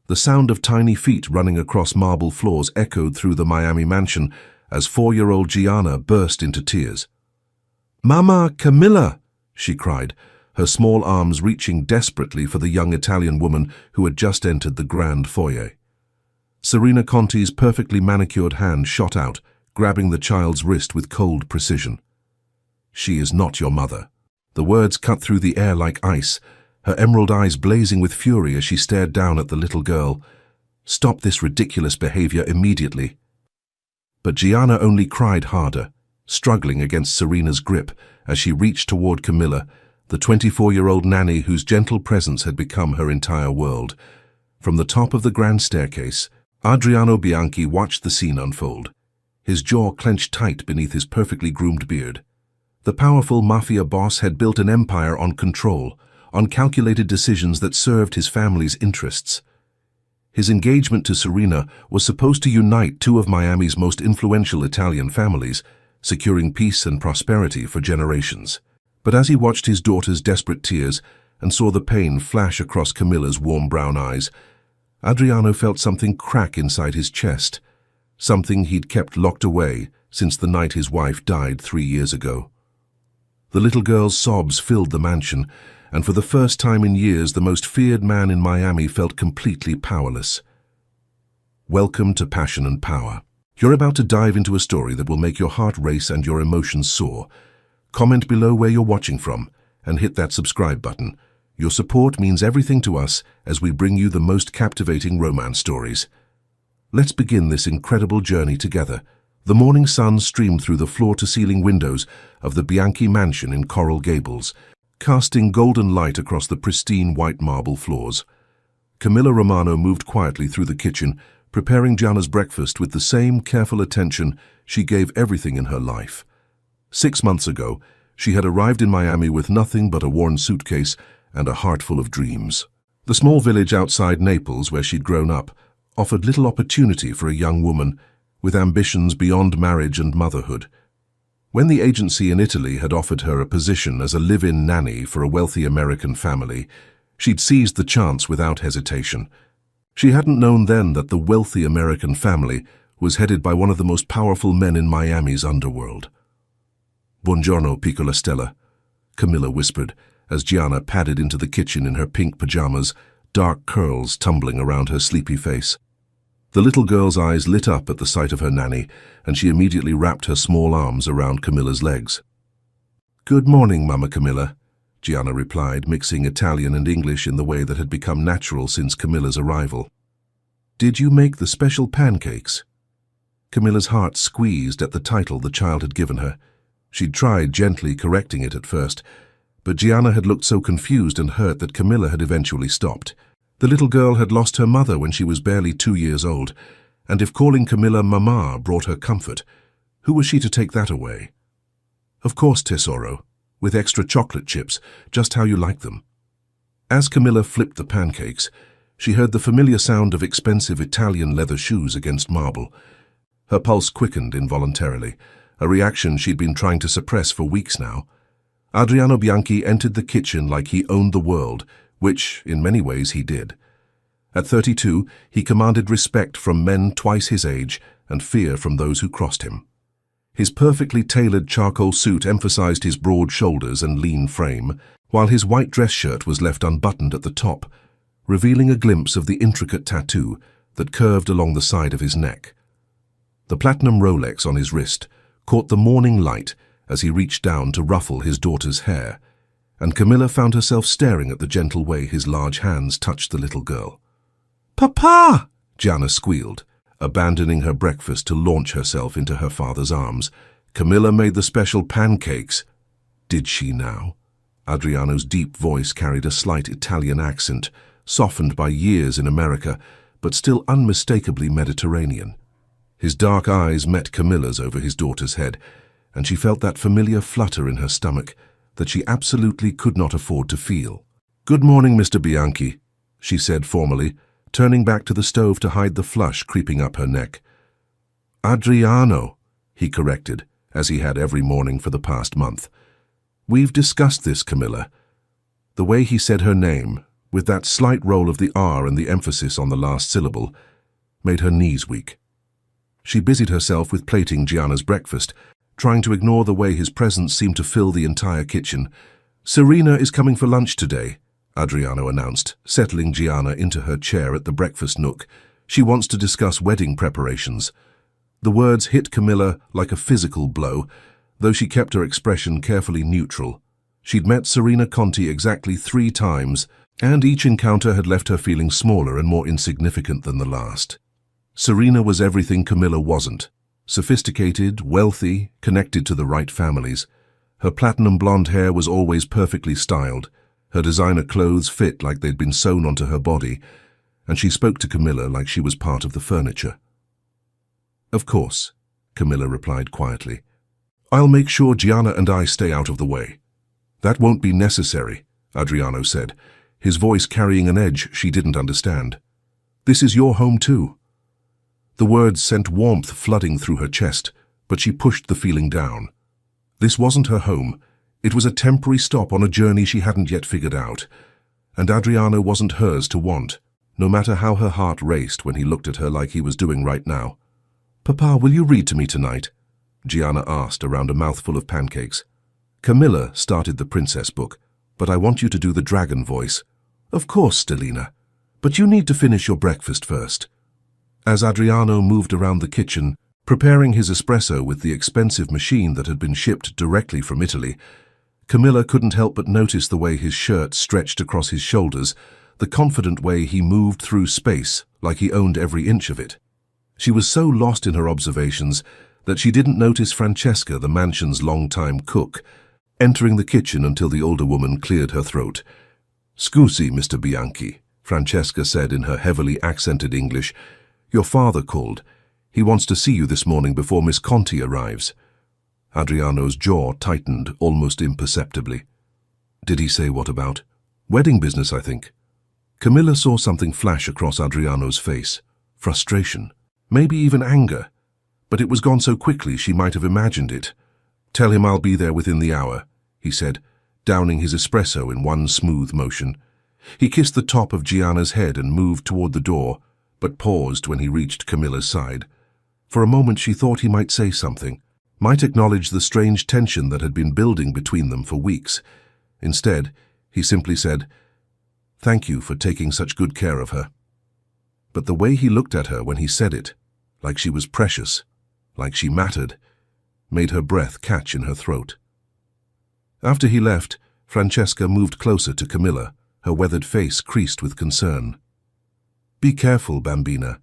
The sound of tiny feet running across marble floors echoed through the Miami mansion as 4-year-old Gianna burst into tears. "Mama, Camilla!" she cried, her small arms reaching desperately for the young Italian woman who had just entered the grand foyer. Serena Conti's perfectly manicured hand shot out, grabbing the child's wrist with cold precision. "She is not your mother." The words cut through the air like ice, her emerald eyes blazing with fury as she stared down at the little girl. "Stop this ridiculous behavior immediately." But Gianna only cried harder, struggling against Serena's grip as she reached toward Camilla, the 24-year-old nanny whose gentle presence had become her entire world. From the top of the grand staircase, Adriano Bianchi watched the scene unfold, his jaw clenched tight beneath his perfectly groomed beard. The powerful Mafia boss had built an empire on control, on calculated decisions that served his family's interests. His engagement to Serena was supposed to unite two of Miami's most influential Italian families, securing peace and prosperity for generations. But as he watched his daughter's desperate tears and saw the pain flash across Camilla's warm brown eyes, Adriano felt something crack inside his chest, something he'd kept locked away since the night his wife died 3 years ago. The little girl's sobs filled the mansion, and for the first time in years the most feared man in Miami felt completely powerless. Welcome to Passion and Power. You're about to dive into a story that will make your heart race and your emotions soar. Comment below where you're watching from, and hit that subscribe button. Your support means everything to us as we bring you the most captivating romance stories. Let's begin this incredible journey together. The morning sun streamed through the floor-to-ceiling windows of the Bianchi mansion in Coral Gables, casting golden light across the pristine white marble floors. Camilla Romano moved quietly through the kitchen, preparing Gianna's breakfast with the same careful attention she gave everything in her life. 6 months ago, she had arrived in Miami with nothing but a worn suitcase and a heart full of dreams. The small village outside Naples, where she'd grown up, offered little opportunity for a young woman with ambitions beyond marriage and motherhood. When the agency in Italy had offered her a position as a live-in nanny for a wealthy American family, she'd seized the chance without hesitation. She hadn't known then that the wealthy American family was headed by one of the most powerful men in Miami's underworld. "Buongiorno, piccola Stella," Camilla whispered as Gianna padded into the kitchen in her pink pajamas, dark curls tumbling around her sleepy face. The little girl's eyes lit up at the sight of her nanny, and she immediately wrapped her small arms around Camilla's legs. "Good morning, Mama Camilla," Gianna replied, mixing Italian and English in the way that had become natural since Camilla's arrival. "Did you make the special pancakes?" Camilla's heart squeezed at the title the child had given her. She'd tried gently correcting it at first, but Gianna had looked so confused and hurt that Camilla had eventually stopped. The little girl had lost her mother when she was barely 2 years old, and if calling Camilla Mama brought her comfort, who was she to take that away? "Of course, tesoro, with extra chocolate chips, just how you like them." As Camilla flipped the pancakes, she heard the familiar sound of expensive Italian leather shoes against marble. Her pulse quickened involuntarily, a reaction she'd been trying to suppress for weeks now. Adriano Bianchi entered the kitchen like he owned the world, which, in many ways, he did. At 32, he commanded respect from men twice his age and fear from those who crossed him. His perfectly tailored charcoal suit emphasized his broad shoulders and lean frame, while his white dress shirt was left unbuttoned at the top, revealing a glimpse of the intricate tattoo that curved along the side of his neck. The platinum Rolex on his wrist caught the morning light as he reached down to ruffle his daughter's hair, and Camilla found herself staring at the gentle way his large hands touched the little girl. "Papa!" Gianna squealed, abandoning her breakfast to launch herself into her father's arms. "Camilla made the special pancakes." Did she now? Adriano's deep voice carried a slight Italian accent, softened by years in America, but still unmistakably Mediterranean. His dark eyes met Camilla's over his daughter's head, and she felt that familiar flutter in her stomach that she absolutely could not afford to feel. "Good morning, Mr. Bianchi," she said formally, turning back to the stove to hide the flush creeping up her neck. "Adriano," he corrected, as he had every morning for the past month. "We've discussed this, Camilla." The way he said her name, with that slight roll of the R and the emphasis on the last syllable, made her knees weak. She busied herself with plating Gianna's breakfast, trying to ignore the way his presence seemed to fill the entire kitchen. "Serena is coming for lunch today," Adriano announced, settling Gianna into her chair at the breakfast nook. "She wants to discuss wedding preparations." The words hit Camilla like a physical blow, though she kept her expression carefully neutral. She'd met Serena Conti exactly 3 times, and each encounter had left her feeling smaller and more insignificant than the last. Serena was everything Camilla wasn't. Sophisticated, wealthy, connected to the right families. Her platinum blonde hair was always perfectly styled. Her designer clothes fit like they'd been sewn onto her body, and she spoke to Camilla like she was part of the furniture. "Of course," Camilla replied quietly. "I'll make sure Gianna and I stay out of the way." "That won't be necessary," Adriano said, his voice carrying an edge she didn't understand. "This is your home too." The words sent warmth flooding through her chest, but she pushed the feeling down. This wasn't her home. It was a temporary stop on a journey she hadn't yet figured out. And Adriano wasn't hers to want, no matter how her heart raced when he looked at her like he was doing right now. "Papa, will you read to me tonight?" Gianna asked around a mouthful of pancakes. "Camilla started the princess book, but I want you to do the dragon voice." "Of course, Stellina. But you need to finish your breakfast first." As Adriano moved around the kitchen, preparing his espresso with the expensive machine that had been shipped directly from Italy, Camilla couldn't help but notice the way his shirt stretched across his shoulders, the confident way he moved through space like he owned every inch of it. She was so lost in her observations that she didn't notice Francesca, the mansion's long-time cook, entering the kitchen until the older woman cleared her throat. "Scusi, Mr. Bianchi," Francesca said in her heavily accented English. "Your father called. He wants to see you this morning before Miss Conti arrives." Adriano's jaw tightened almost imperceptibly. "Did he say what about?" "Wedding business, I think." Camilla saw something flash across Adriano's face. Frustration. Maybe even anger. But it was gone so quickly she might have imagined it. "Tell him I'll be there within the hour," he said, downing his espresso in one smooth motion. He kissed the top of Gianna's head and moved toward the door, but paused when he reached Camilla's side. For a moment she thought he might say something, might acknowledge the strange tension that had been building between them for weeks. Instead, he simply said, "Thank you for taking such good care of her." But the way he looked at her when he said it, like she was precious, like she mattered, made her breath catch in her throat. After he left, Francesca moved closer to Camilla, her weathered face creased with concern. "Be careful, bambina,"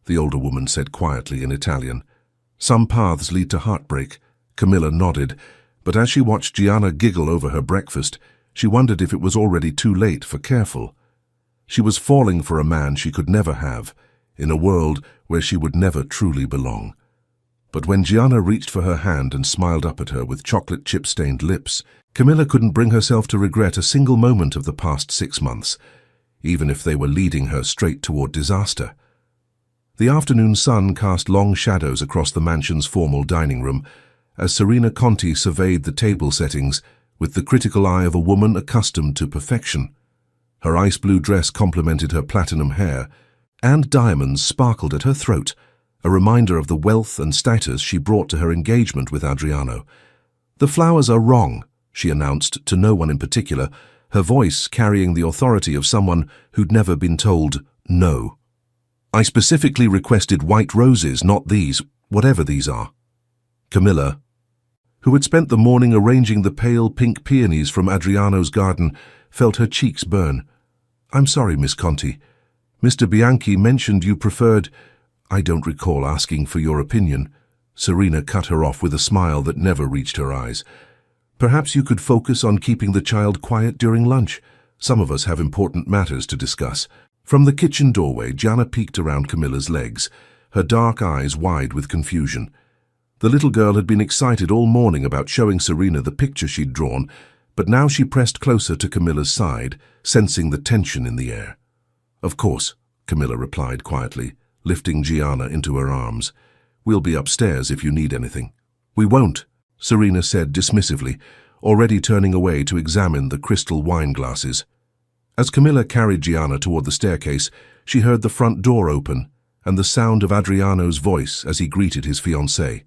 the older woman said quietly in Italian. "Some paths lead to heartbreak." Camilla nodded, but as she watched Gianna giggle over her breakfast, she wondered if it was already too late for careful. She was falling for a man she could never have, in a world where she would never truly belong. But when Gianna reached for her hand and smiled up at her with chocolate chip-stained lips, Camilla couldn't bring herself to regret a single moment of the past 6 months, even if they were leading her straight toward disaster. The afternoon sun cast long shadows across the mansion's formal dining room as Serena Conti surveyed the table settings with the critical eye of a woman accustomed to perfection. Her ice-blue dress complemented her platinum hair, and diamonds sparkled at her throat, a reminder of the wealth and status she brought to her engagement with Adriano. "The flowers are wrong," she announced to no one in particular, her voice carrying the authority of someone who'd never been told no. "I specifically requested white roses, not these, whatever these are." Camilla, who had spent the morning arranging the pale pink peonies from Adriano's garden, felt her cheeks burn. "I'm sorry, Miss Conti. Mr. Bianchi mentioned you preferred—" "I don't recall asking for your opinion." Serena cut her off with a smile that never reached her eyes. "Perhaps you could focus on keeping the child quiet during lunch. Some of us have important matters to discuss." From the kitchen doorway, Gianna peeked around Camilla's legs, her dark eyes wide with confusion. The little girl had been excited all morning about showing Serena the picture she'd drawn, but now she pressed closer to Camilla's side, sensing the tension in the air. "Of course," Camilla replied quietly, lifting Gianna into her arms. "We'll be upstairs if you need anything." "We won't," Serena said dismissively, already turning away to examine the crystal wine glasses. As Camilla carried Gianna toward the staircase, she heard the front door open and the sound of Adriano's voice as he greeted his fiancée.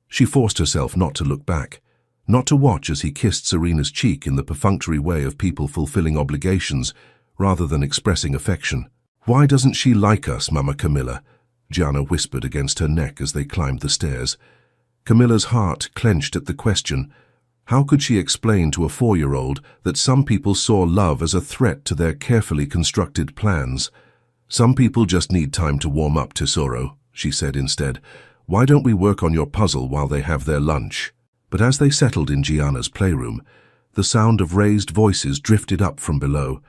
She forced herself not to look back, not to watch as he kissed Serena's cheek in the perfunctory way of people fulfilling obligations rather than expressing affection. "Why doesn't she like us, Mama Camilla?" Gianna whispered against her neck as they climbed the stairs. Camilla's heart clenched at the question. How could she explain to a 4-year-old that some people saw love as a threat to their carefully constructed plans? "Some people just need time to warm up, Tesoro," she said instead. "Why don't we work on your puzzle while they have their lunch?" But as they settled in Gianna's playroom, the sound of raised voices drifted up from below.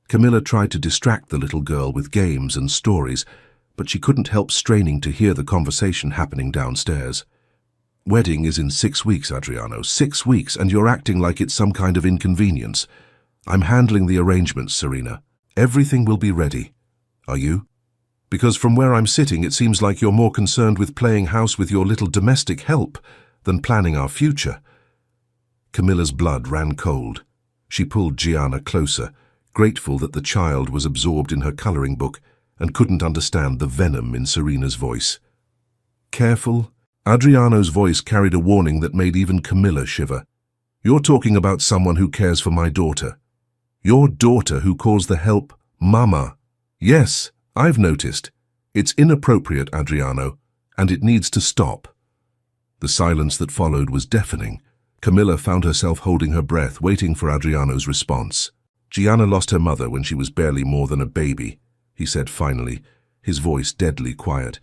Camilla tried to distract the little girl with games and stories, but she couldn't help straining to hear the conversation happening downstairs. "Wedding is in 6 weeks, Adriano, 6 weeks, and you're acting like it's some kind of inconvenience. I'm handling the arrangements, Serena. Everything will be ready. Are you? Because from where I'm sitting, it seems like you're more concerned with playing house with your little domestic help than planning our future." Camilla's blood ran cold. She pulled Gianna closer, grateful that the child was absorbed in her coloring book and couldn't understand the venom in Serena's voice. "Careful." Adriano's voice carried a warning that made even Camilla shiver. "You're talking about someone who cares for my daughter. Your daughter who calls the help Mama. Yes, I've noticed. It's inappropriate, Adriano, and it needs to stop." The silence that followed was deafening. Camilla found herself holding her breath, waiting for Adriano's response. "Gianna lost her mother when she was barely more than a baby," he said finally, his voice deadly quiet.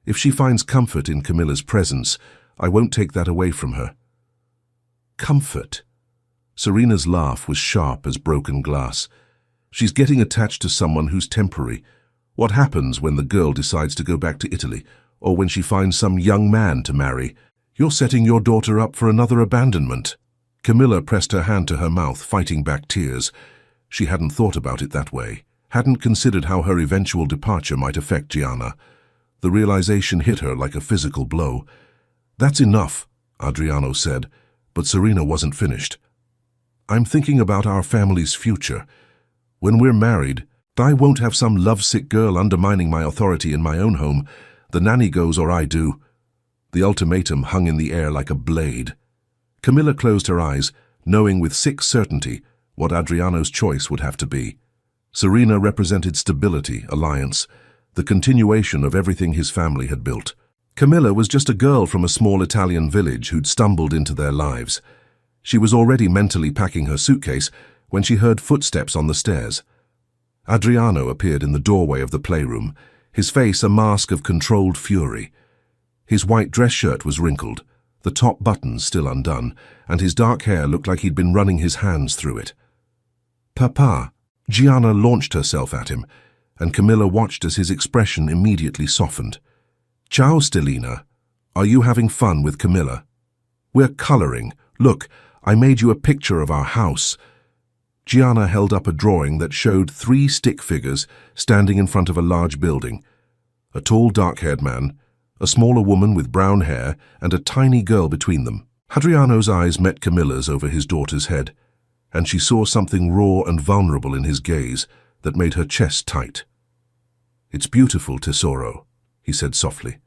"If she finds comfort in Camilla's presence, I won't take that away from her." Comfort? Serena's laugh was sharp as broken glass. "She's getting attached to someone who's temporary. What happens when the girl decides to go back to Italy, or when she finds some young man to marry? You're setting your daughter up for another abandonment." Camilla pressed her hand to her mouth, fighting back tears. She hadn't thought about it that way, hadn't considered how her eventual departure might affect Gianna. The realization hit her like a physical blow. "That's enough," Adriano said, but Serena wasn't finished. "I'm thinking about our family's future. When we're married, I won't have some lovesick girl undermining my authority in my own home. The nanny goes or I do." The ultimatum hung in the air like a blade. Camilla closed her eyes, knowing with sick certainty what Adriano's choice would have to be. Serena represented stability, alliance, the continuation of everything his family had built. Camilla was just a girl from a small Italian village who'd stumbled into their lives. She was already mentally packing her suitcase when she heard footsteps on the stairs. Adriano appeared in the doorway of the playroom, his face a mask of controlled fury. His white dress shirt was wrinkled, the top buttons still undone, and his dark hair looked like he'd been running his hands through it. "Papa!" Gianna launched herself at him, and Camilla watched as his expression immediately softened. "Ciao, Stellina. Are you having fun with Camilla?" "We're coloring. Look, I made you a picture of our house." Gianna held up a drawing that showed 3 stick figures standing in front of a large building. A tall, dark-haired man, a smaller woman with brown hair, and a tiny girl between them. Adriano's eyes met Camilla's over his daughter's head, and she saw something raw and vulnerable in his gaze that made her chest tight. "It's beautiful, Tesoro," he said softly.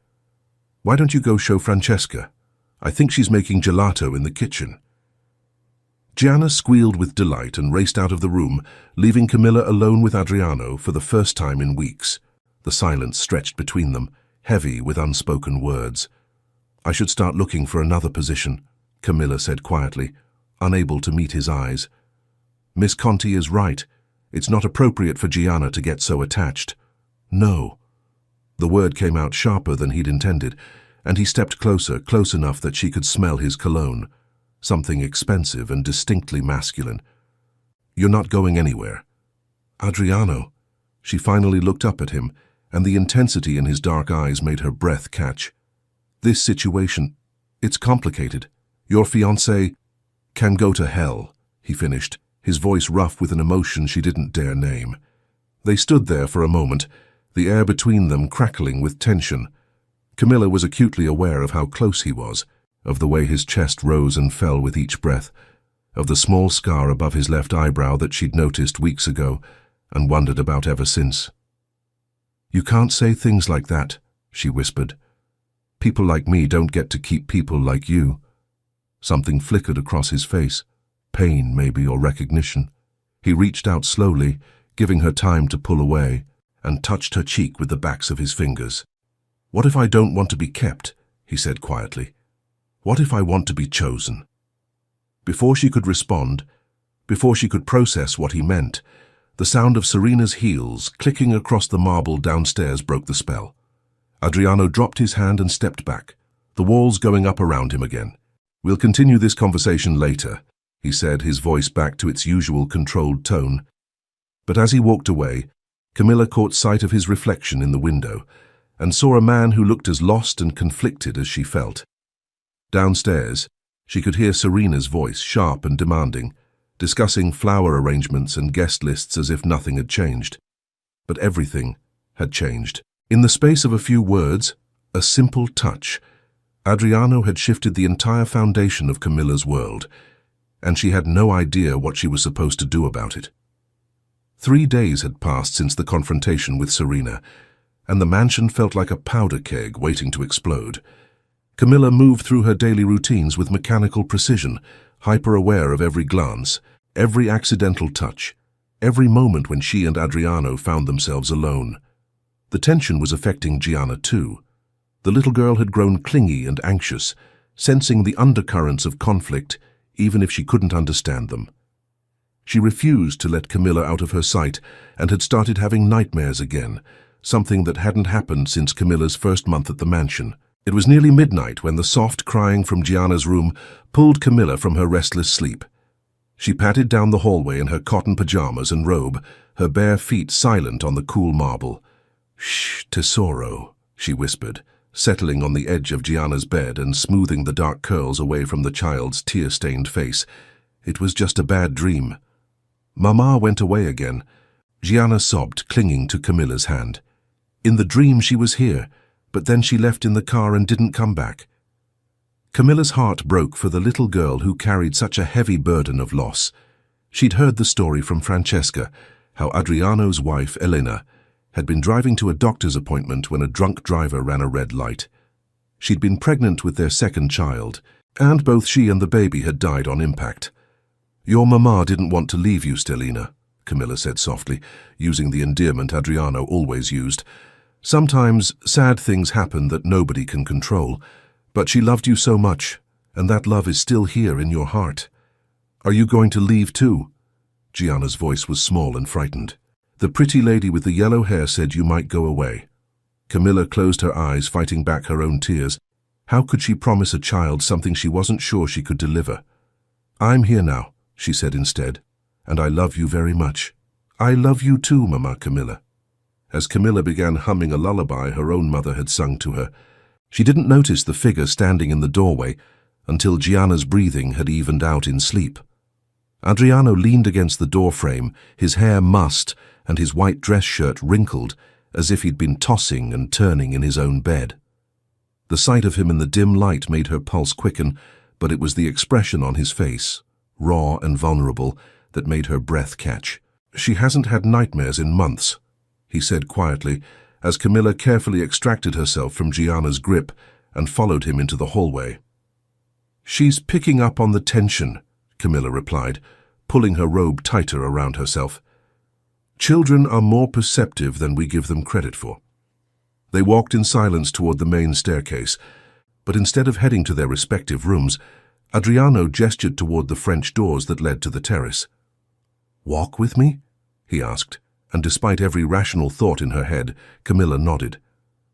"Why don't you go show Francesca? I think she's making gelato in the kitchen." Gianna squealed with delight and raced out of the room, leaving Camilla alone with Adriano for the first time in weeks. The silence stretched between them, heavy with unspoken words. "I should start looking for another position," Camilla said quietly, unable to meet his eyes. "Miss Conti is right. It's not appropriate for Gianna to get so attached." "No." The word came out sharper than he'd intended, and he stepped closer, close enough that she could smell his cologne, something expensive and distinctly masculine. "You're not going anywhere." "Adriano." She finally looked up at him, and the intensity in his dark eyes made her breath catch. "This situation, it's complicated. Your fiancé can go to hell," he finished, his voice rough with an emotion she didn't dare name. They stood there for a moment, the air between them crackling with tension. Camilla was acutely aware of how close he was, of the way his chest rose and fell with each breath. of the small scar above his left eyebrow that she'd noticed weeks ago and wondered about ever since. "You can't say things like that," she whispered. "People like me don't get to keep people like you." Something flickered across his face, pain maybe, or recognition. He reached out slowly, giving her time to pull away, and touched her cheek with the backs of his fingers. "What if I don't want to be kept?" he said quietly. "What if I want to be chosen?" Before she could respond, before she could process what he meant, the sound of Serena's heels clicking across the marble downstairs broke the spell. Adriano dropped his hand and stepped back, the walls going up around him again. "We'll continue this conversation later," he said, his voice back to its usual controlled tone. But as he walked away, Camilla caught sight of his reflection in the window and saw a man who looked as lost and conflicted as she felt. Downstairs, she could hear Serena's voice, sharp and demanding, discussing flower arrangements and guest lists as if nothing had changed. But everything had changed. In the space of a few words, a simple touch, Adriano had shifted the entire foundation of Camilla's world, and she had no idea what she was supposed to do about it. 3 days had passed since the confrontation with Serena, and the mansion felt like a powder keg waiting to explode. Camilla moved through her daily routines with mechanical precision, hyper-aware of every glance, every accidental touch, every moment when she and Adriano found themselves alone. The tension was affecting Gianna too. The little girl had grown clingy and anxious, sensing the undercurrents of conflict even if she couldn't understand them. She refused to let Camilla out of her sight and had started having nightmares again, something that hadn't happened since Camilla's first month at the mansion. It was nearly midnight when the soft crying from Gianna's room pulled Camilla from her restless sleep. She patted down the hallway in her cotton pajamas and robe, her bare feet silent on the cool marble. "Shh, tesoro," she whispered, settling on the edge of Gianna's bed and smoothing the dark curls away from the child's tear-stained face. "It was just a bad dream." Mama went away again. Gianna sobbed, clinging to Camilla's hand. "In the dream she was here, but then she left in the car and didn't come back." Camilla's heart broke for the little girl who carried such a heavy burden of loss. She'd heard the story from Francesca, how Adriano's wife, Elena, had been driving to a doctor's appointment when a drunk driver ran a red light. She'd been pregnant with their second child, and both she and the baby had died on impact. "Your mama didn't want to leave you, Stellina," Camilla said softly, using the endearment Adriano always used. "Sometimes sad things happen that nobody can control, but she loved you so much, and that love is still here in your heart. Are you going to leave too?" Gianna's voice was small and frightened. "The pretty lady with the yellow hair said you might go away." Camilla closed her eyes, fighting back her own tears. How could she promise a child something she wasn't sure she could deliver? "I'm here now," she said instead, "and I love you very much." "I love you too, Mama Camilla." As Camilla began humming a lullaby her own mother had sung to her, she didn't notice the figure standing in the doorway until Gianna's breathing had evened out in sleep. Adriano leaned against the doorframe, his hair mussed and his white dress shirt wrinkled, as if he'd been tossing and turning in his own bed. The sight of him in the dim light made her pulse quicken, but it was the expression on his face, raw and vulnerable, that made her breath catch. "She hasn't had nightmares in months," he said quietly, as Camilla carefully extracted herself from Gianna's grip and followed him into the hallway. "She's picking up on the tension," Camilla replied, pulling her robe tighter around herself. "Children are more perceptive than we give them credit for." They walked in silence toward the main staircase, but instead of heading to their respective rooms, Adriano gestured toward the French doors that led to the terrace. "Walk with me?" he asked, and despite every rational thought in her head, Camilla nodded.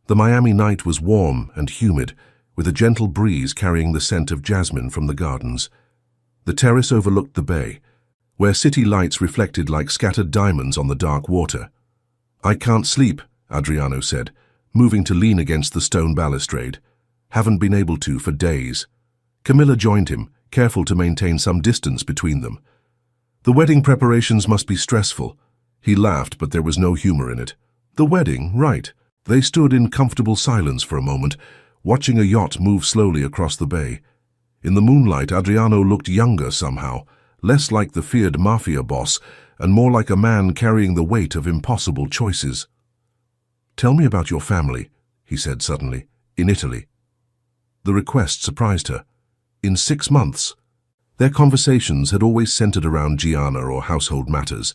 The Miami night was warm and humid, with a gentle breeze carrying the scent of jasmine from the gardens. The terrace overlooked the bay, where city lights reflected like scattered diamonds on the dark water. "I can't sleep," Adriano said, moving to lean against the stone balustrade. "Haven't been able to for days." Camilla joined him, careful to maintain some distance between them. "The wedding preparations must be stressful." He laughed, but there was no humor in it. "The wedding, right." They stood in comfortable silence for a moment, watching a yacht move slowly across the bay. In the moonlight, Adriano looked younger somehow, less like the feared Mafia boss and more like a man carrying the weight of impossible choices. "Tell me about your family," he said suddenly, "in Italy." The request surprised her. In 6 months, their conversations had always centered around Gianna or household matters.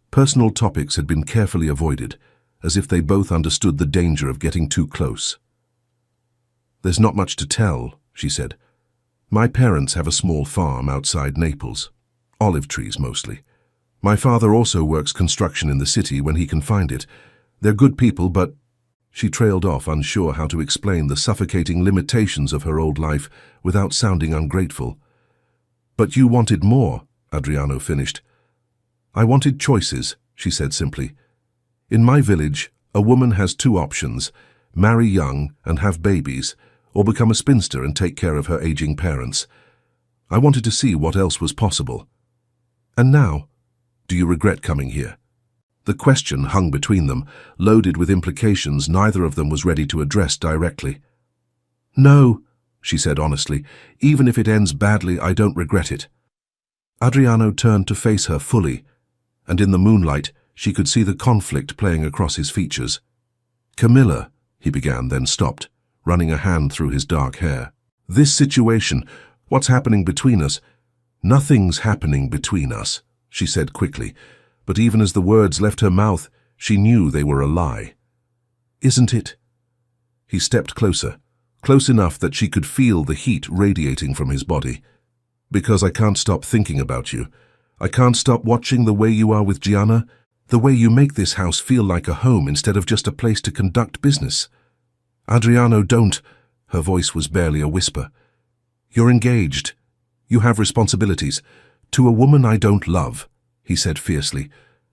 Personal topics had been carefully avoided, as if they both understood the danger of getting too close. "There's not much to tell," she said. "My parents have a small farm outside Naples. Olive trees mostly. My father also works construction in the city when he can find it. They're good people, but—" She trailed off, unsure how to explain the suffocating limitations of her old life without sounding ungrateful. "But you wanted more," Adriano finished. "I wanted choices," she said simply. "In my village, a woman has 2 options: marry young and have babies, or become a spinster and take care of her aging parents. I wanted to see what else was possible. And now, do you regret coming here?" The question hung between them, loaded with implications neither of them was ready to address directly. "No," she said honestly. "Even if it ends badly, I don't regret it." Adriano turned to face her fully, and in the moonlight she could see the conflict playing across his features. "Camilla," he began, then stopped, running a hand through his dark hair. "This situation, what's happening between us—" "Nothing's happening between us," she said quickly, but even as the words left her mouth, she knew they were a lie. "Isn't it?" He stepped closer, close enough that she could feel the heat radiating from his body. "Because I can't stop thinking about you. I can't stop watching the way you are with Gianna, the way you make this house feel like a home instead of just a place to conduct business." "Adriano, don't." Her voice was barely a whisper. "You're engaged. You have responsibilities. To a woman I don't love," he said fiercely.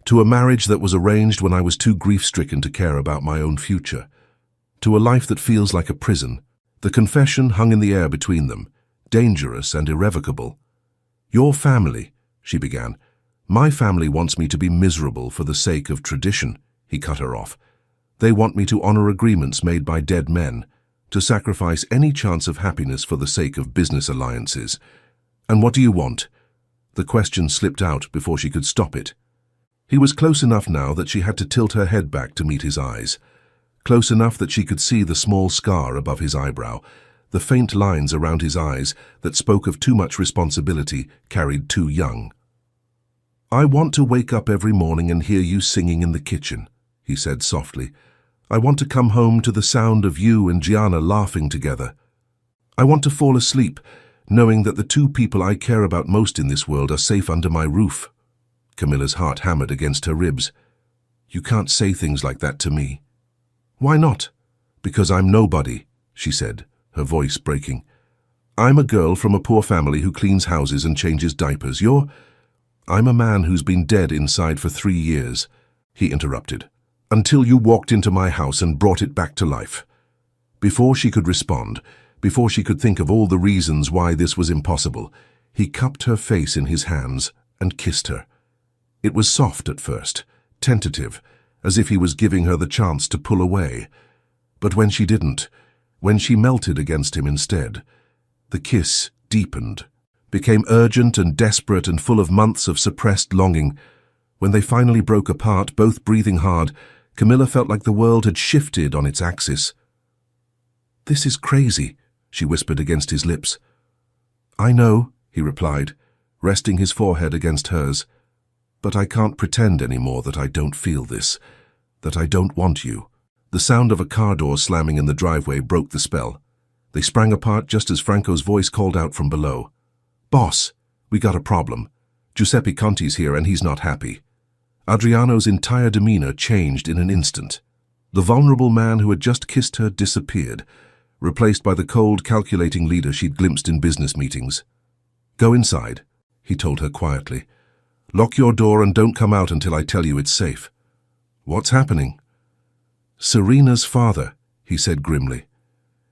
"To a marriage that was arranged when I was too grief-stricken to care about my own future. To a life that feels like a prison." The confession hung in the air between them, dangerous and irrevocable. "Your family," she began. "My family wants me to be miserable for the sake of tradition," he cut her off. "They want me to honor agreements made by dead men, to sacrifice any chance of happiness for the sake of business alliances. And what do you want?" The question slipped out before she could stop it. He was close enough now that she had to tilt her head back to meet his eyes. Close enough that she could see the small scar above his eyebrow, the faint lines around his eyes that spoke of too much responsibility carried too young. "I want to wake up every morning and hear you singing in the kitchen," he said softly. "I want to come home to the sound of you and Gianna laughing together. I want to fall asleep, knowing that the 2 people I care about most in this world are safe under my roof." Camilla's heart hammered against her ribs. "You can't say things like that to me." "Why not?" "Because I'm nobody," she said, her voice breaking. "I'm a girl from a poor family who cleans houses and changes diapers. I'm a man who's been dead inside for 3 years, he interrupted, "until you walked into my house and brought it back to life." Before she could respond, before she could think of all the reasons why this was impossible, he cupped her face in his hands and kissed her. It was soft at first, tentative, as if he was giving her the chance to pull away. But when she didn't, when she melted against him instead, the kiss deepened, became urgent and desperate and full of months of suppressed longing. When they finally broke apart, both breathing hard, Camilla felt like the world had shifted on its axis. "This is crazy," she whispered against his lips. "I know," he replied, resting his forehead against hers. "But I can't pretend anymore that I don't feel this, that I don't want you." The sound of a car door slamming in the driveway broke the spell. They sprang apart just as Franco's voice called out from below. "Boss, we got a problem. Giuseppe Conti's here and he's not happy." Adriano's entire demeanor changed in an instant. The vulnerable man who had just kissed her disappeared, replaced by the cold, calculating leader she'd glimpsed in business meetings. "Go inside," he told her quietly. "Lock your door and don't come out until I tell you it's safe." "What's happening?" "Serena's father," he said grimly.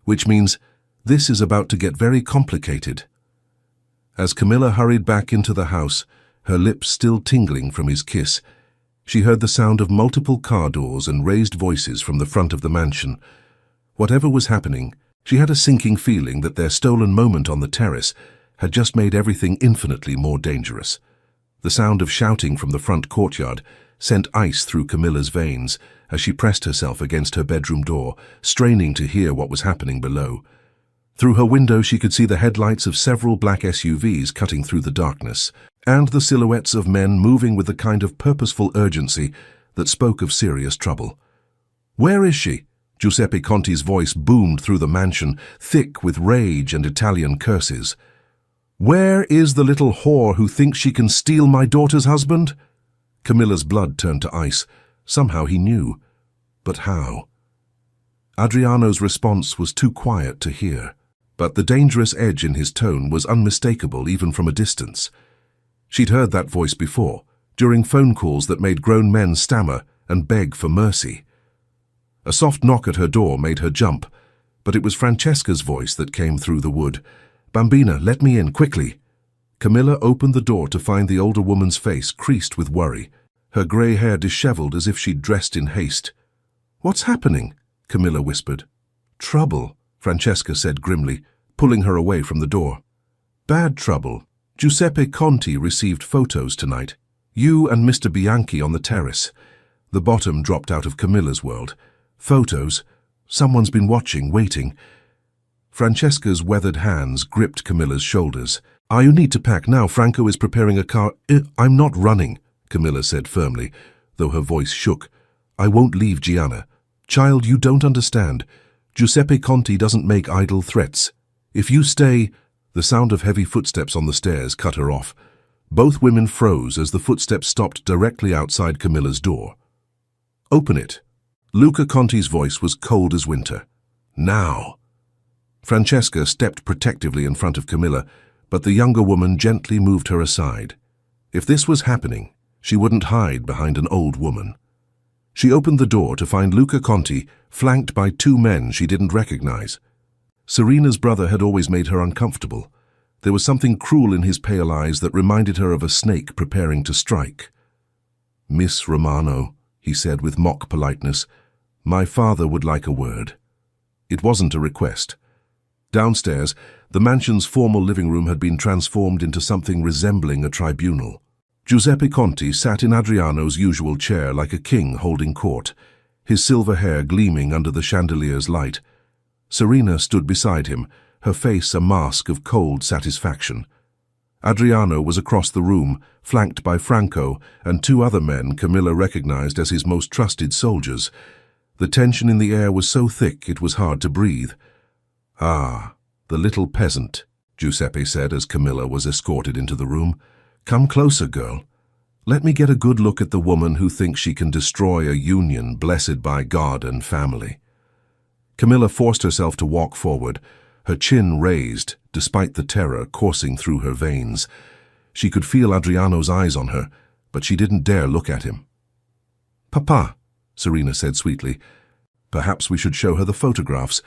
"Which means this is about to get very complicated." As Camilla hurried back into the house, her lips still tingling from his kiss, she heard the sound of multiple car doors and raised voices from the front of the mansion. Whatever was happening, she had a sinking feeling that their stolen moment on the terrace had just made everything infinitely more dangerous. The sound of shouting from the front courtyard sent ice through Camilla's veins as she pressed herself against her bedroom door, straining to hear what was happening below. Through her window she could see the headlights of several black SUVs cutting through the darkness, and the silhouettes of men moving with the kind of purposeful urgency that spoke of serious trouble. "Where is she?" Giuseppe Conti's voice boomed through the mansion, thick with rage and Italian curses. "Where is the little whore who thinks she can steal my daughter's husband?" Camilla's blood turned to ice. Somehow he knew. But how? Adriano's response was too quiet to hear, but the dangerous edge in his tone was unmistakable even from a distance. She'd heard that voice before, during phone calls that made grown men stammer and beg for mercy. A soft knock at her door made her jump, but it was Francesca's voice that came through the wood. "Bambina, let me in, quickly." Camilla opened the door to find the older woman's face creased with worry, her grey hair disheveled as if she'd dressed in haste. "What's happening?" Camilla whispered. "Trouble," Francesca said grimly, pulling her away from the door. "Bad trouble. Giuseppe Conti received photos tonight. You and Mr. Bianchi on the terrace." The bottom dropped out of Camilla's world. "Photos? Someone's been watching, waiting." Francesca's weathered hands gripped Camilla's shoulders. "You need to pack now. Franco is preparing a car." "I'm not running," Camilla said firmly, though her voice shook. "I won't leave Gianna. Child, you don't understand. Giuseppe Conti doesn't make idle threats. If you stay—" The sound of heavy footsteps on the stairs cut her off. Both women froze as the footsteps stopped directly outside Camilla's door. "Open it." Luca Conti's voice was cold as winter. "Now." Francesca stepped protectively in front of Camilla, but the younger woman gently moved her aside. If this was happening, she wouldn't hide behind an old woman. She opened the door to find Luca Conti flanked by two men she didn't recognize. Serena's brother had always made her uncomfortable. There was something cruel in his pale eyes that reminded her of a snake preparing to strike. "Miss Romano," he said with mock politeness, "my father would like a word." It wasn't a request. Downstairs, the mansion's formal living room had been transformed into something resembling a tribunal. Giuseppe Conti sat in Adriano's usual chair like a king holding court, his silver hair gleaming under the chandelier's light. Serena stood beside him, her face a mask of cold satisfaction. Adriano was across the room, flanked by Franco and two other men Camilla recognized as his most trusted soldiers. The tension in the air was so thick it was hard to breathe. "Ah, the little peasant," Giuseppe said as Camilla was escorted into the room. "Come closer, girl. Let me get a good look at the woman who thinks she can destroy a union blessed by God and family." Camilla forced herself to walk forward, her chin raised, despite the terror coursing through her veins. She could feel Adriano's eyes on her, but she didn't dare look at him. "Papa," Serena said sweetly, "perhaps we should show her the photographs,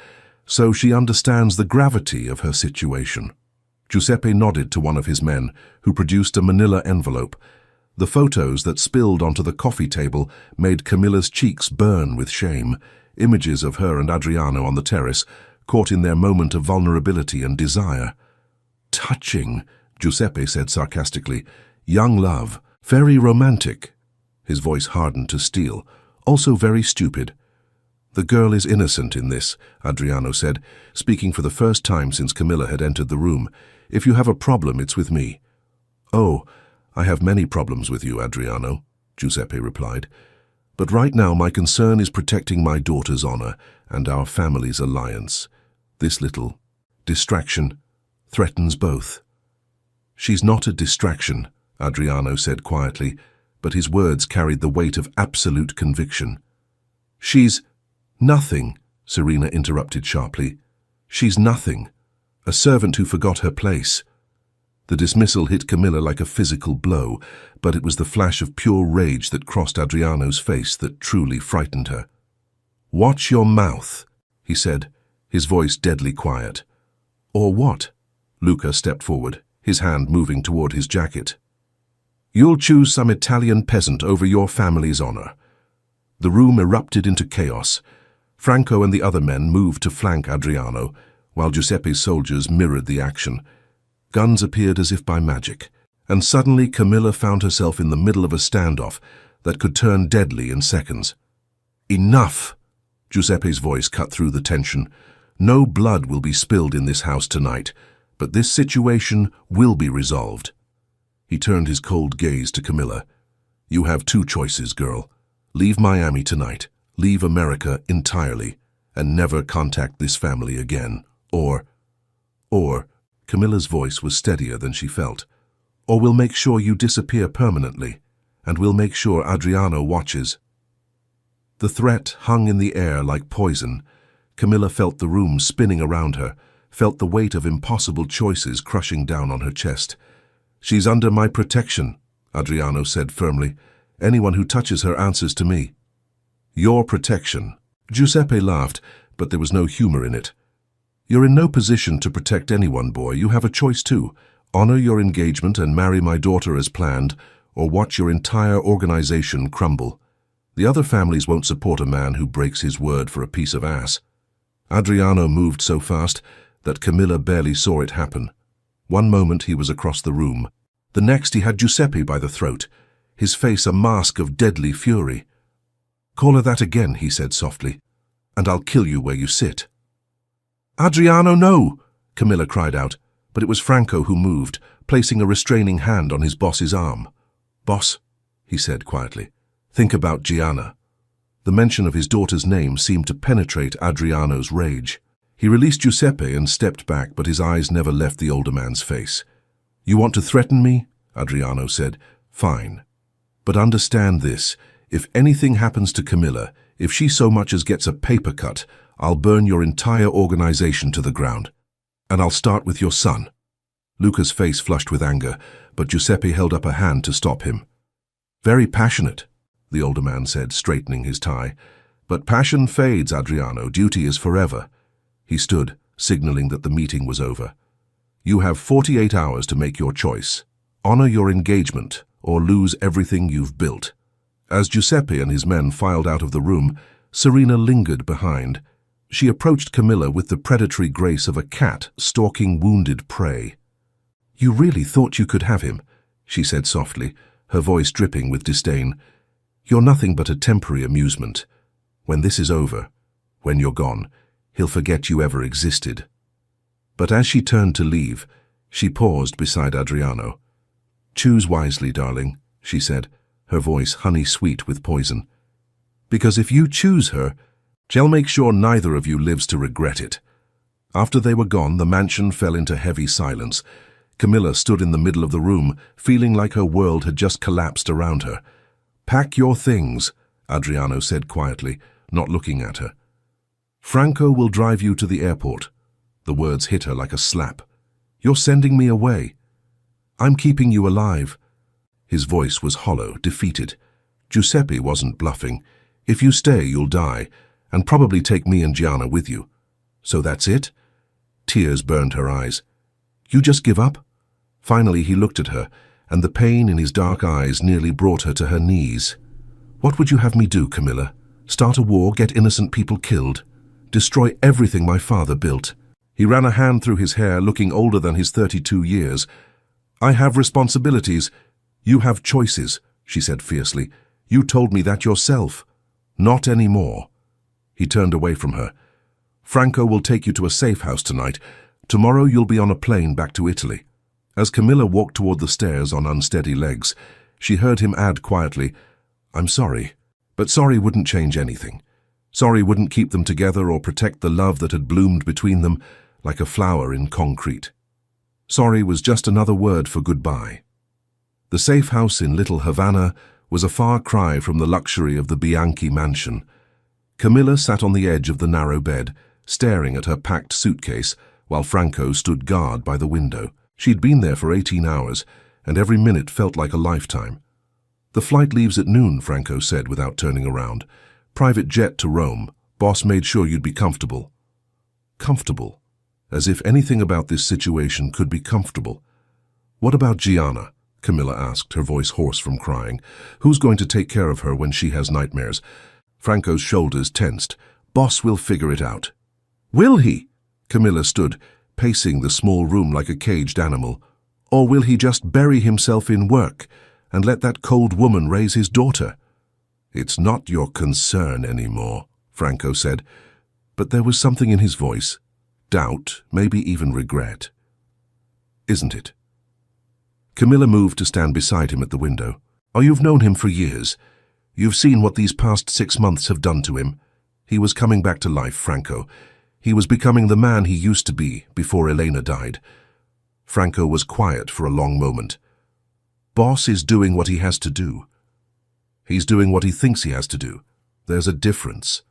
so she understands the gravity of her situation." Giuseppe nodded to one of his men, who produced a manila envelope. The photos that spilled onto the coffee table made Camilla's cheeks burn with shame, images of her and Adriano on the terrace, caught in their moment of vulnerability and desire. "Touching," Giuseppe said sarcastically. "Young love, very romantic." His voice hardened to steel. "Also very stupid." "The girl is innocent in this," Adriano said, speaking for the first time since Camilla had entered the room. "If you have a problem, it's with me." "Oh, I have many problems with you, Adriano," Giuseppe replied. "But right now my concern is protecting my daughter's honor and our family's alliance. This little distraction threatens both." "She's not a distraction," Adriano said quietly, but his words carried the weight of absolute conviction. "She's nothing," Serena interrupted sharply. "She's nothing. A servant who forgot her place." The dismissal hit Camilla like a physical blow, but it was the flash of pure rage that crossed Adriano's face that truly frightened her. "Watch your mouth," he said, his voice deadly quiet. "Or what?" Luca stepped forward, his hand moving toward his jacket. "You'll choose some Italian peasant over your family's honor." The room erupted into chaos. Franco and the other men moved to flank Adriano, while Giuseppe's soldiers mirrored the action. Guns appeared as if by magic, and suddenly Camilla found herself in the middle of a standoff that could turn deadly in seconds. "Enough!" Giuseppe's voice cut through the tension. "No blood will be spilled in this house tonight, but this situation will be resolved." He turned his cold gaze to Camilla. "You have two choices, girl. Leave Miami tonight, leave America entirely, and never contact this family again. Or, Camilla's voice was steadier than she felt, or we'll make sure you disappear permanently, and we'll make sure Adriano watches." The threat hung in the air like poison. Camilla felt the room spinning around her, felt the weight of impossible choices crushing down on her chest. "She's under my protection," Adriano said firmly. "Anyone who touches her answers to me." "Your protection." Giuseppe laughed, but there was no humor in it. "You're in no position to protect anyone, boy. You have a choice too. Honor your engagement and marry my daughter as planned, or watch your entire organization crumble. The other families won't support a man who breaks his word for a piece of ass." Adriano moved so fast that Camilla barely saw it happen. One moment he was across the room. The next he had Giuseppe by the throat, his face a mask of deadly fury. "Call her that again," he said softly, "and I'll kill you where you sit." "Adriano, no!" Camilla cried out, but it was Franco who moved, placing a restraining hand on his boss's arm. "Boss," he said quietly, "think about Gianna." The mention of his daughter's name seemed to penetrate Adriano's rage. He released Giuseppe and stepped back, but his eyes never left the older man's face. "You want to threaten me?" Adriano said. "Fine. But understand this. If anything happens to Camilla, if she so much as gets a paper cut, I'll burn your entire organization to the ground. And I'll start with your son." Luca's face flushed with anger, but Giuseppe held up a hand to stop him. "Very passionate," the older man said, straightening his tie. "But passion fades, Adriano. Duty is forever." He stood, signaling that the meeting was over. "You have 48 hours to make your choice. Honor your engagement, or lose everything you've built." As Giuseppe and his men filed out of the room, Serena lingered behind. She approached Camilla with the predatory grace of a cat stalking wounded prey. "You really thought you could have him," she said softly, her voice dripping with disdain. "You're nothing but a temporary amusement. When this is over, when you're gone, he'll forget you ever existed." But as she turned to leave, she paused beside Adriano. "Choose wisely, darling," she said, her voice honey-sweet with poison. "Because if you choose her, she'll make sure neither of you lives to regret it." After they were gone, the mansion fell into heavy silence. Camilla stood in the middle of the room, feeling like her world had just collapsed around her. "Pack your things," Adriano said quietly, not looking at her. "Franco will drive you to the airport." The words hit her like a slap. "You're sending me away." "I'm keeping you alive." His voice was hollow, defeated. Giuseppe wasn't bluffing. "If you stay, you'll die, and probably take me and Gianna with you." "So that's it?" Tears burned her eyes. "You just give up?" Finally he looked at her, and the pain in his dark eyes nearly brought her to her knees. "What would you have me do, Camilla? Start a war, get innocent people killed? Destroy everything my father built?" He ran a hand through his hair, looking older than his 32 years. "I have responsibilities. You have choices," she said fiercely. "You told me that yourself." "Not anymore." He turned away from her. "Franco will take you to a safe house tonight. Tomorrow you'll be on a plane back to Italy." As Camilla walked toward the stairs on unsteady legs, she heard him add quietly, "I'm sorry." But sorry wouldn't change anything. Sorry wouldn't keep them together or protect the love that had bloomed between them like a flower in concrete. Sorry was just another word for goodbye. The safe house in Little Havana was a far cry from the luxury of the Bianchi mansion. Camilla sat on the edge of the narrow bed, staring at her packed suitcase, while Franco stood guard by the window. She'd been there for 18 hours, and every minute felt like a lifetime. "The flight leaves at noon," Franco said without turning around. "Private jet to Rome. Boss made sure you'd be comfortable." Comfortable? As if anything about this situation could be comfortable. "What about Gianna?" Camilla asked, her voice hoarse from crying. "Who's going to take care of her when she has nightmares?" Franco's shoulders tensed. "Boss will figure it out." "Will he?" Camilla stood, pacing the small room like a caged animal. Or will he just bury himself in work and let that cold woman raise his daughter? It's not your concern anymore, Franco said, but there was something in his voice, doubt, maybe even regret. Isn't it? Camilla moved to stand beside him at the window. Oh, you've known him for years. You've seen what these past 6 months have done to him. He was coming back to life, Franco. He was becoming the man he used to be before Elena died. Franco was quiet for a long moment. Boss is doing what he has to do. He's doing what he thinks he has to do. There's a difference.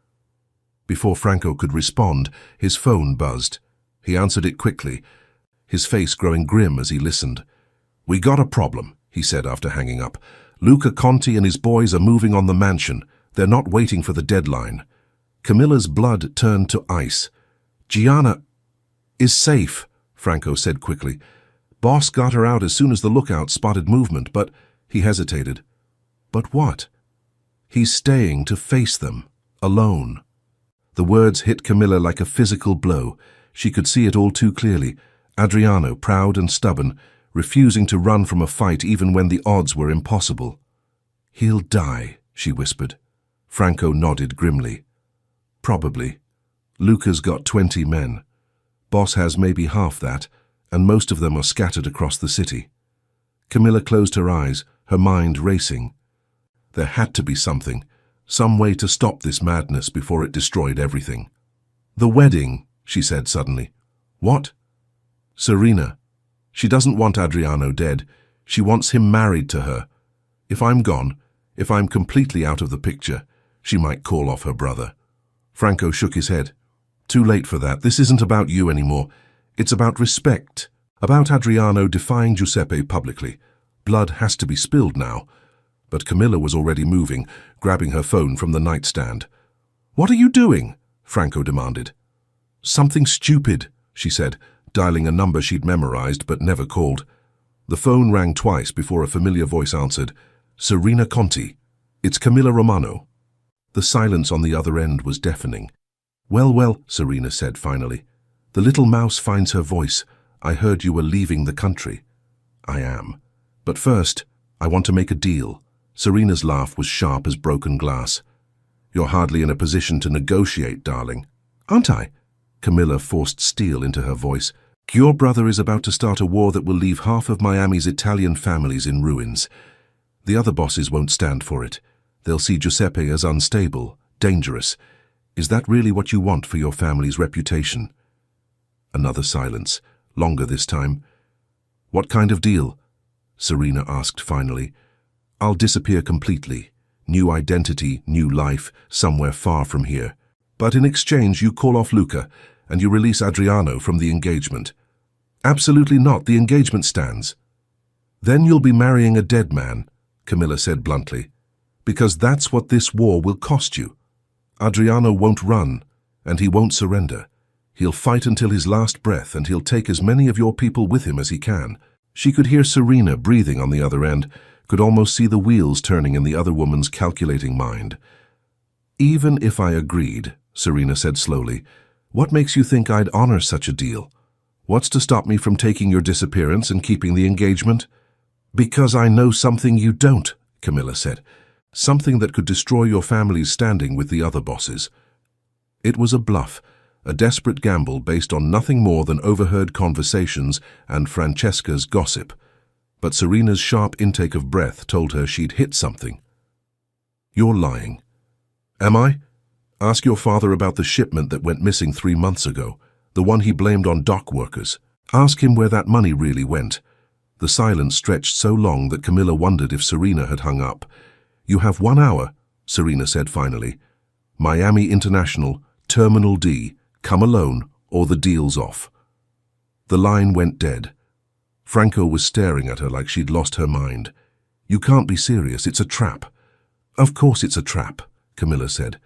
Before Franco could respond, his phone buzzed. He answered it quickly, his face growing grim as he listened. We got a problem, he said after hanging up. Luca Conti and his boys are moving on the mansion. They're not waiting for the deadline. Camilla's blood turned to ice. Gianna is safe, Franco said quickly. Boss got her out as soon as the lookout spotted movement, but he hesitated. But what? He's staying to face them, alone. The words hit Camilla like a physical blow. She could see it all too clearly. Adriano, proud and stubborn, refusing to run from a fight even when the odds were impossible. He'll die, she whispered. Franco nodded grimly. Probably. Luca's got 20 men. Boss has maybe half that, and most of them are scattered across the city. Camilla closed her eyes, her mind racing. There had to be something, some way to stop this madness before it destroyed everything. The wedding, she said suddenly. What? Serena. She doesn't want Adriano dead. She wants him married to her. If I'm gone, if I'm completely out of the picture, she might call off her brother. Franco shook his head. Too late for that. This isn't about you anymore. It's about respect. About Adriano defying Giuseppe publicly. Blood has to be spilled now. But Camilla was already moving, grabbing her phone from the nightstand. What are you doing? Franco demanded. Something stupid, she said, dialing a number she'd memorized but never called. The phone rang twice before a familiar voice answered. Serena Conti. It's Camilla Romano. The silence on the other end was deafening. Well, Serena said finally. The little mouse finds her voice. I heard you were leaving the country. I am. But first, I want to make a deal. Serena's laugh was sharp as broken glass. You're hardly in a position to negotiate, darling. Aren't I? Camilla forced steel into her voice. Your brother is about to start a war that will leave half of Miami's Italian families in ruins. The other bosses won't stand for it. They'll see Giuseppe as unstable, dangerous. Is that really what you want for your family's reputation? Another silence, longer this time. What kind of deal? Serena asked finally. I'll disappear completely. New identity, new life, somewhere far from here. But in exchange you call off Luca, and you release Adriano from the engagement. Absolutely not, the engagement stands. Then you'll be marrying a dead man, Camilla said bluntly, because that's what this war will cost you. Adriano won't run, and he won't surrender. He'll fight until his last breath, and he'll take as many of your people with him as he can. She could hear Serena breathing on the other end, could almost see the wheels turning in the other woman's calculating mind. Even if I agreed, Serena said slowly, what makes you think I'd honor such a deal? What's to stop me from taking your disappearance and keeping the engagement? Because I know something you don't, Camilla said. Something that could destroy your family's standing with the other bosses. It was a bluff, a desperate gamble based on nothing more than overheard conversations and Francesca's gossip. But Serena's sharp intake of breath told her she'd hit something. You're lying. Am I? Ask your father about the shipment that went missing 3 months ago, the one he blamed on dock workers. Ask him where that money really went. The silence stretched so long that Camilla wondered if Serena had hung up. You have 1 hour, Serena said finally. Miami International, Terminal D, come alone or the deal's off. The line went dead. Franco was staring at her like she'd lost her mind. You can't be serious, it's a trap. Of course it's a trap, Camilla said,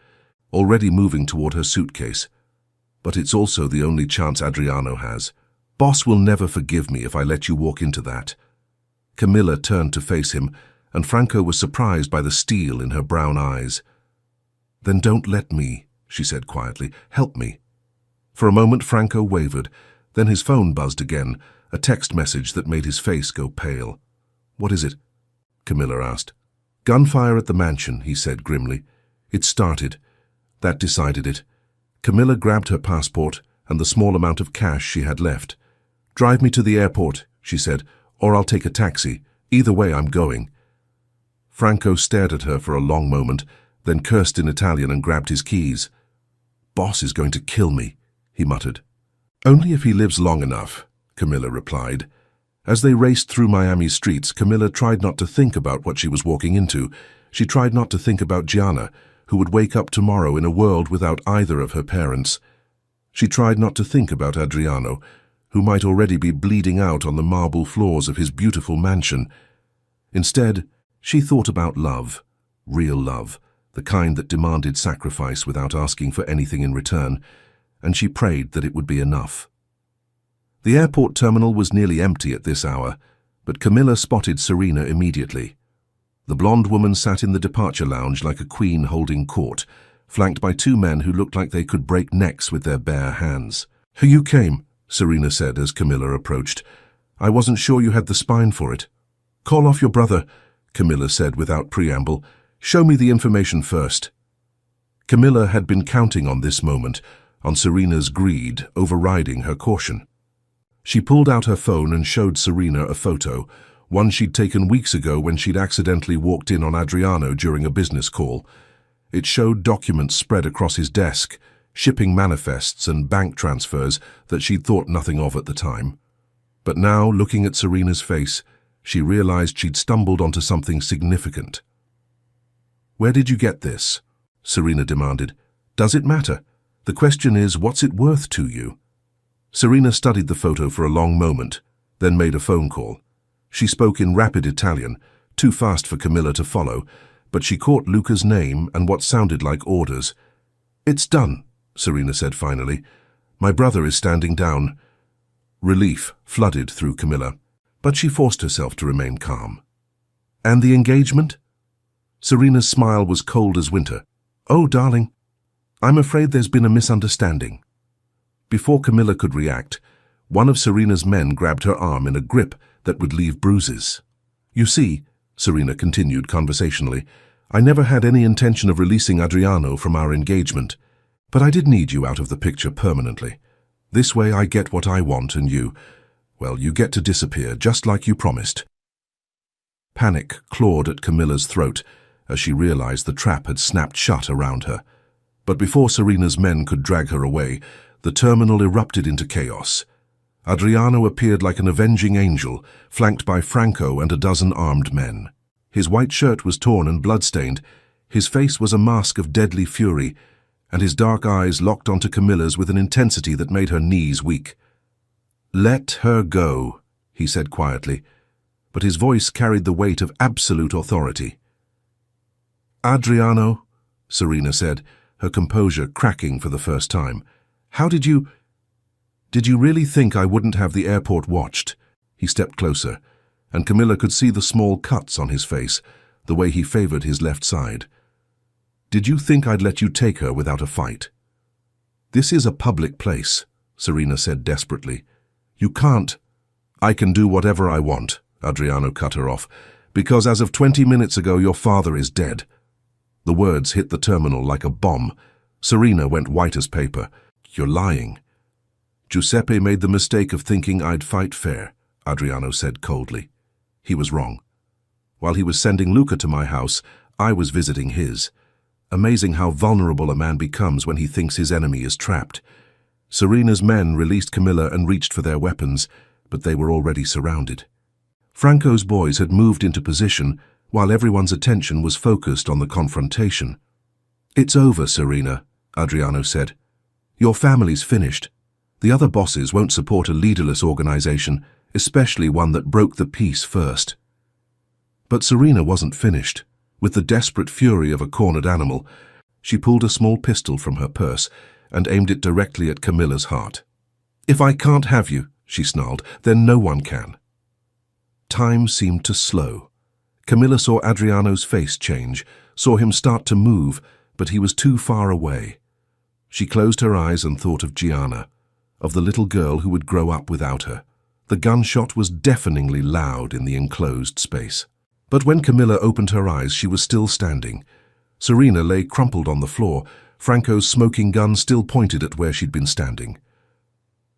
already moving toward her suitcase. But it's also the only chance Adriano has. Boss will never forgive me if I let you walk into that. Camilla turned to face him, and Franco was surprised by the steel in her brown eyes. Then don't let me, she said quietly. Help me. For a moment Franco wavered, then his phone buzzed again, a text message that made his face go pale. "What is it?" Camilla asked. "Gunfire at the mansion," he said grimly. "It started. That decided it." Camilla grabbed her passport and the small amount of cash she had left. "Drive me to the airport," she said, "or I'll take a taxi. Either way, I'm going." Franco stared at her for a long moment, then cursed in Italian and grabbed his keys. "Boss is going to kill me," he muttered. "Only if he lives long enough," Camilla replied. As they raced through Miami's streets, Camilla tried not to think about what she was walking into. She tried not to think about Gianna, who would wake up tomorrow in a world without either of her parents. She tried not to think about Adriano, who might already be bleeding out on the marble floors of his beautiful mansion. Instead, she thought about love, real love, the kind that demanded sacrifice without asking for anything in return, and she prayed that it would be enough. The airport terminal was nearly empty at this hour, but Camilla spotted Serena immediately. The blonde woman sat in the departure lounge like a queen holding court, flanked by two men who looked like they could break necks with their bare hands. "You came," Serena said as Camilla approached. "I wasn't sure you had the spine for it." "Call off your brother," Camilla said without preamble. "Show me the information first." Camilla had been counting on this moment, on Serena's greed overriding her caution. She pulled out her phone and showed Serena a photo, one she'd taken weeks ago when she'd accidentally walked in on Adriano during a business call. It showed documents spread across his desk, shipping manifests and bank transfers that she'd thought nothing of at the time. But now, looking at Serena's face, she realized she'd stumbled onto something significant. "Where did you get this?" Serena demanded. "Does it matter? The question is, what's it worth to you?" Serena studied the photo for a long moment, then made a phone call. She spoke in rapid Italian, too fast for Camilla to follow, but she caught Luca's name and what sounded like orders. "It's done," Serena said finally. "My brother is standing down." Relief flooded through Camilla, but she forced herself to remain calm. "And the engagement?" Serena's smile was cold as winter. "Oh, darling, I'm afraid there's been a misunderstanding." Before Camilla could react, one of Serena's men grabbed her arm in a grip that would leave bruises. "You see," Serena continued conversationally, "I never had any intention of releasing Adriano from our engagement, but I did need you out of the picture permanently. This way I get what I want and you get to disappear just like you promised." Panic clawed at Camilla's throat as she realized the trap had snapped shut around her. But before Serena's men could drag her away, the terminal erupted into chaos. Adriano appeared like an avenging angel, flanked by Franco and a dozen armed men. His white shirt was torn and blood-stained, his face was a mask of deadly fury, and his dark eyes locked onto Camilla's with an intensity that made her knees weak. "Let her go," he said quietly, but his voice carried the weight of absolute authority. "Adriano," Serena said, her composure cracking for the first time. Did you really think I wouldn't have the airport watched?" He stepped closer, and Camilla could see the small cuts on his face, the way he favored his left side. "Did you think I'd let you take her without a fight?" "This is a public place," Serena said desperately. "You can't." "I can do whatever I want," Adriano cut her off, "because as of 20 minutes ago your father is dead." The words hit the terminal like a bomb. Serena went white as paper. "You're lying." "Giuseppe made the mistake of thinking I'd fight fair," Adriano said coldly. He was wrong. While he was sending Luca to my house, I was visiting his. Amazing how vulnerable a man becomes when he thinks his enemy is trapped. Serena's men released Camilla and reached for their weapons, but they were already surrounded. Franco's boys had moved into position, while everyone's attention was focused on the confrontation. "It's over, Serena," Adriano said. "Your family's finished. The other bosses won't support a leaderless organization, especially one that broke the peace first." But Serena wasn't finished. With the desperate fury of a cornered animal, she pulled a small pistol from her purse and aimed it directly at Camilla's heart. "If I can't have you," she snarled, "then no one can." Time seemed to slow. Camilla saw Adriano's face change, saw him start to move, but he was too far away. She closed her eyes and thought of Gianna, of the little girl who would grow up without her, The gunshot was deafeningly loud in the enclosed space. But when Camilla opened her eyes, she was still standing. Serena lay crumpled on the floor, Franco's smoking gun still pointed at where she'd been standing.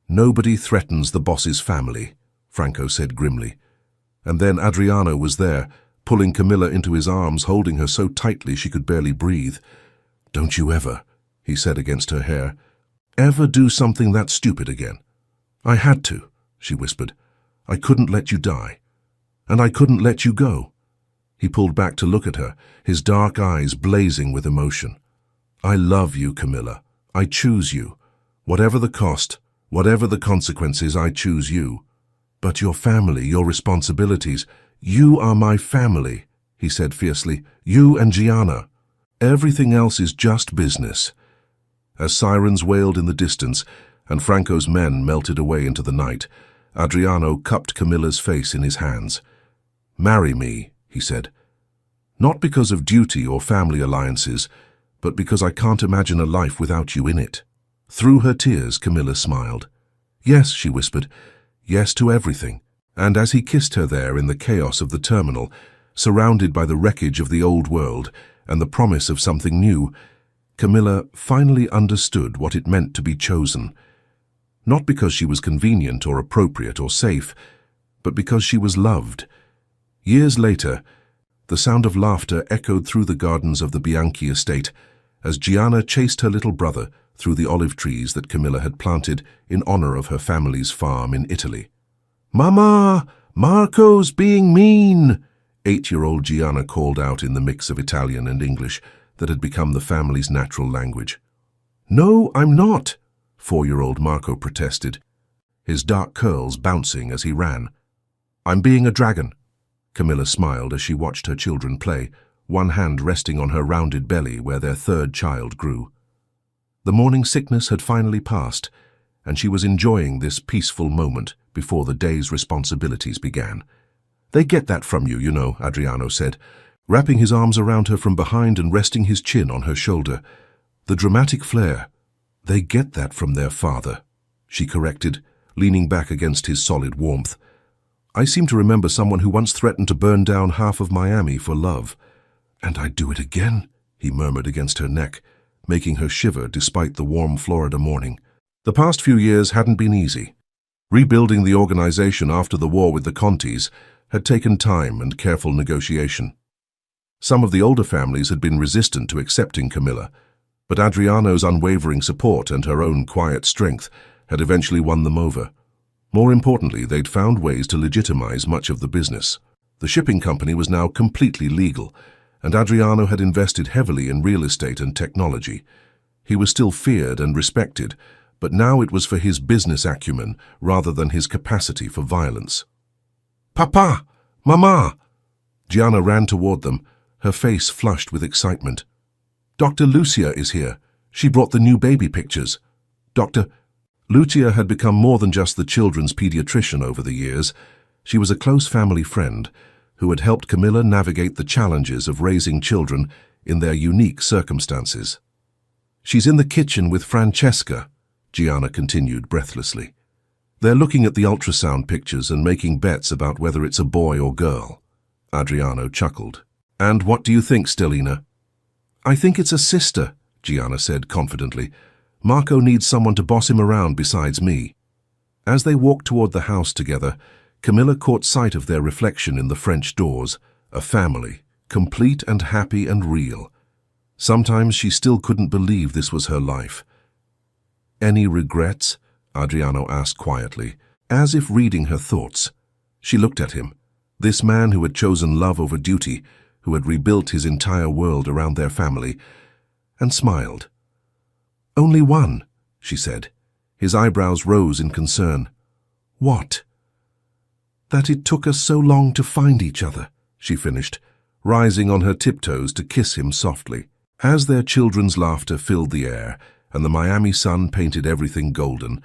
"Nobody threatens the boss's family," Franco said grimly. And then Adriano was there, pulling Camilla into his arms, holding her so tightly she could barely breathe. "Don't you ever," he said against her hair, "ever do something that stupid again." "I had to," she whispered. "I couldn't let you die. And I couldn't let you go." He pulled back to look at her, his dark eyes blazing with emotion. "I love you, Camilla. I choose you. Whatever the cost, whatever the consequences, I choose you. But your family, your responsibilities, you are my family," he said fiercely. "You and Gianna. Everything else is just business." As sirens wailed in the distance and Franco's men melted away into the night, Adriano cupped Camilla's face in his hands. "Marry me," he said. "Not because of duty or family alliances, but because I can't imagine a life without you in it." Through her tears, Camilla smiled. "Yes," she whispered, "yes to everything." And as he kissed her there in the chaos of the terminal, surrounded by the wreckage of the old world and the promise of something new, Camilla finally understood what it meant to be chosen. Not because she was convenient or appropriate or safe, but because she was loved. Years later, the sound of laughter echoed through the gardens of the Bianchi estate as Gianna chased her little brother through the olive trees that Camilla had planted in honor of her family's farm in Italy. "Mama, Marco's being mean!" 8-year-old Gianna called out in the mix of Italian and English that had become the family's natural language. "No, I'm not," 4-year-old Marco protested, his dark curls bouncing as he ran. "I'm being a dragon." Camilla smiled as she watched her children play, one hand resting on her rounded belly where their third child grew. The morning sickness had finally passed, and she was enjoying this peaceful moment before the day's responsibilities began. "They get that from you, you know," Adriano said, wrapping his arms around her from behind and resting his chin on her shoulder. "The dramatic flair. They get that from their father," she corrected, leaning back against his solid warmth. "I seem to remember someone who once threatened to burn down half of Miami for love." "And I'd do it again," he murmured against her neck, making her shiver despite the warm Florida morning. The past few years hadn't been easy. Rebuilding the organization after the war with the Contis had taken time and careful negotiation. Some of the older families had been resistant to accepting Camilla, but Adriano's unwavering support and her own quiet strength had eventually won them over. More importantly, they'd found ways to legitimize much of the business. The shipping company was now completely legal, and Adriano had invested heavily in real estate and technology. He was still feared and respected, but now it was for his business acumen rather than his capacity for violence. "Papa! Mama!" Gianna ran toward them, her face flushed with excitement. "Dr. Lucia is here. She brought the new baby pictures. Lucia had become more than just the children's pediatrician over the years. She was a close family friend who had helped Camilla navigate the challenges of raising children in their unique circumstances. "She's in the kitchen with Francesca," Gianna continued breathlessly. "They're looking at the ultrasound pictures and making bets about whether it's a boy or girl." Adriano chuckled. "And what do you think, Stellina?" "I think it's a sister," Gianna said confidently. "Marco needs someone to boss him around besides me." As they walked toward the house together, Camilla caught sight of their reflection in the French doors, a family, complete and happy and real. Sometimes she still couldn't believe this was her life. "Any regrets?" Adriano asked quietly, as if reading her thoughts. She looked at him, this man who had chosen love over duty, who had rebuilt his entire world around their family, and smiled. "Only one," she said. His eyebrows rose in concern. "What?" "That it took us so long to find each other," she finished, rising on her tiptoes to kiss him softly. As their children's laughter filled the air and the Miami sun painted everything golden,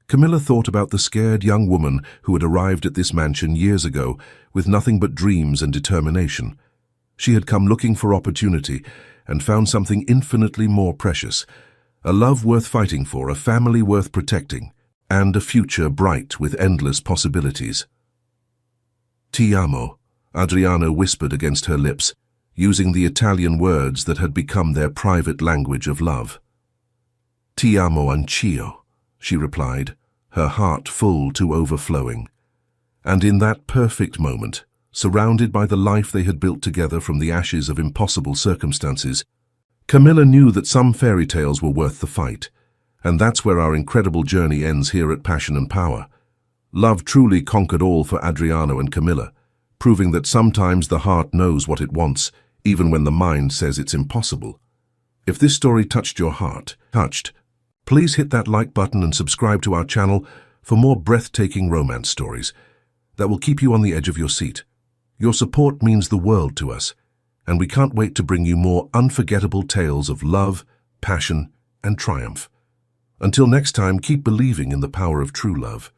Camilla thought about the scared young woman who had arrived at this mansion years ago with nothing but dreams and determination. She had come looking for opportunity and found something infinitely more precious, a love worth fighting for, a family worth protecting. and a future bright with endless possibilities. Ti amo, Adriano whispered against her lips, using the Italian words that had become their private language of love. Ti amo anch'io, she replied, her heart full to overflowing. And in that perfect moment, surrounded by the life they had built together from the ashes of impossible circumstances, Camilla knew that some fairy tales were worth the fight. And that's where our incredible journey ends here at Passion and Power. Love truly conquered all for Adriano and Camilla, proving that sometimes the heart knows what it wants, even when the mind says it's impossible. If this story touched your heart, please hit that like button and subscribe to our channel for more breathtaking romance stories that will keep you on the edge of your seat. Your support means the world to us, and we can't wait to bring you more unforgettable tales of love, passion, and triumph. Until next time, keep believing in the power of true love.